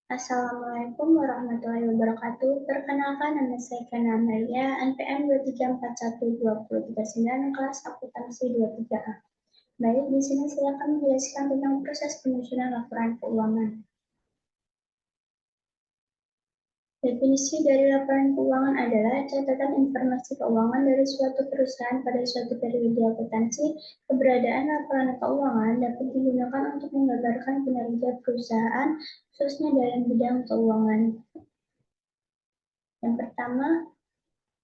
Assalamualaikum warahmatullahi wabarakatuh. Perkenalkan, nama saya Kana Amalia, NPM 2341239, kelas akuntansi 23A. Baik, di sini saya akan menjelaskan tentang proses penyusunan laporan keuangan. Definisi dari laporan keuangan adalah catatan informasi keuangan dari suatu perusahaan pada suatu periode akuntansi. Keberadaan laporan keuangan dapat digunakan untuk menggambarkan kinerja perusahaan, khususnya dalam bidang keuangan. Yang pertama,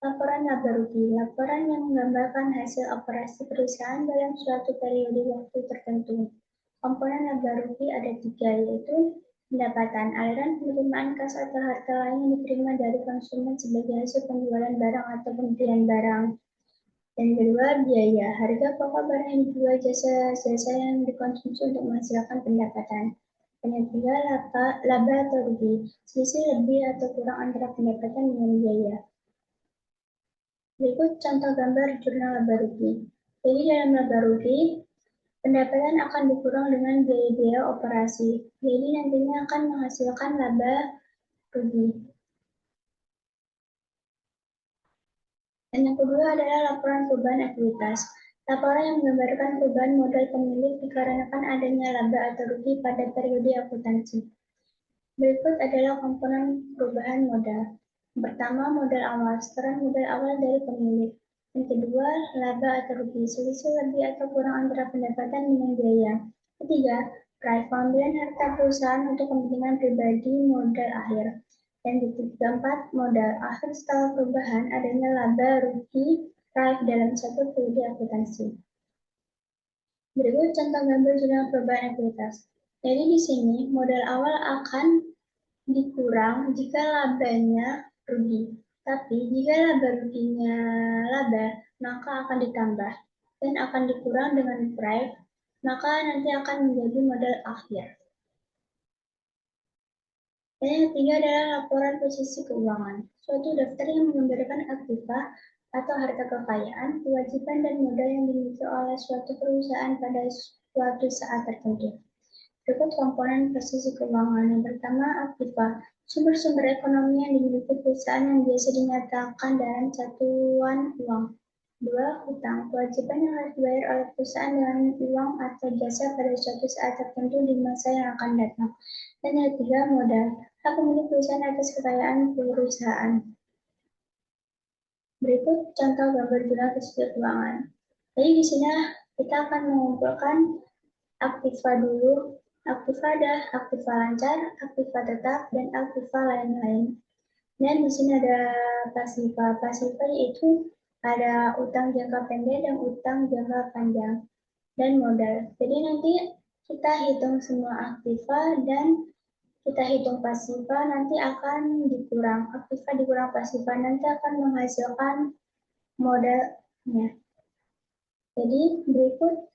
laporan laba rugi. Laporan yang menggambarkan hasil operasi perusahaan dalam suatu periode waktu tertentu. Komponen laba rugi ada 3, yaitu pendapatan, aliran penerimaan kas atau harta lain yang diterima dari konsumen sebagai hasil penjualan barang atau pembelian barang. Dan kedua, biaya, harga pokok barang yang dijual, jasa-jasa yang dikonsumsi untuk menghasilkan pendapatan. Dan yang ketiga, laba atau rugi, selisih lebih atau kurang antara pendapatan dengan biaya. Berikut contoh gambar jurnal laba rugi. Jadi dalam laba rugi, pendapatan akan dikurang dengan biaya-biaya operasi. Jadi nantinya akan menghasilkan laba rugi. Dan yang kedua adalah laporan perubahan ekuitas. Laporan yang menggambarkan perubahan modal pemilik dikarenakan adanya laba atau rugi pada periode akuntansi. Berikut adalah komponen perubahan modal. Yang pertama, modal awal. Setoran modal awal dari pemilik. Yang kedua, laba atau rugi, selisih lebih atau kurang antara pendapatan dengan biaya. Ketiga, price, pengambilan harta perusahaan untuk kepentingan pribadi modal akhir. Dan keempat, modal akhir setelah perubahan adanya laba rugi price dalam satu periode akuntansi. Berikut contoh gambar jurnal perubahan ekuitas. Jadi di sini modal awal akan dikurang jika labanya rugi. Tapi jika laba ruginya laba, maka akan ditambah dan akan dikurang dengan price, maka nanti akan menjadi modal akhir. Dan yang ketiga adalah laporan posisi keuangan. Suatu daftar yang menggambarkan aktiva atau harta kekayaan, kewajiban dan modal yang dimiliki oleh suatu perusahaan pada suatu saat tertentu. Berikut komponen posisi keuangan. Yang pertama, aktiva. Sumber-sumber ekonomi yang dimiliki perusahaan yang biasa dinyatakan dalam satuan uang. 2. Hutang. Kewajiban yang harus dibayar oleh perusahaan dengan uang atau jasa pada suatu saat tertentu di masa yang akan datang. Dan yang ketiga, modal. Hak pemilik perusahaan atas kekayaan perusahaan. Berikut contoh gambar jurnal posisi keuangan. Jadi di sini kita akan mengumpulkan aktiva dulu. Aktiva ada aktiva lancar, aktiva tetap, dan aktiva lain-lain. Dan di sini ada pasiva. Pasiva yaitu ada utang jangka pendek dan utang jangka panjang. Dan modal. Jadi nanti kita hitung semua aktiva dan kita hitung pasiva, nanti akan dikurang. Aktiva dikurang pasiva, nanti akan menghasilkan modalnya. Jadi berikut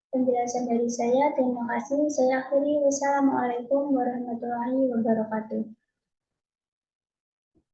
penjelasan dari saya. Terima kasih. Saya akhiri. Wassalamualaikum warahmatullahi wabarakatuh.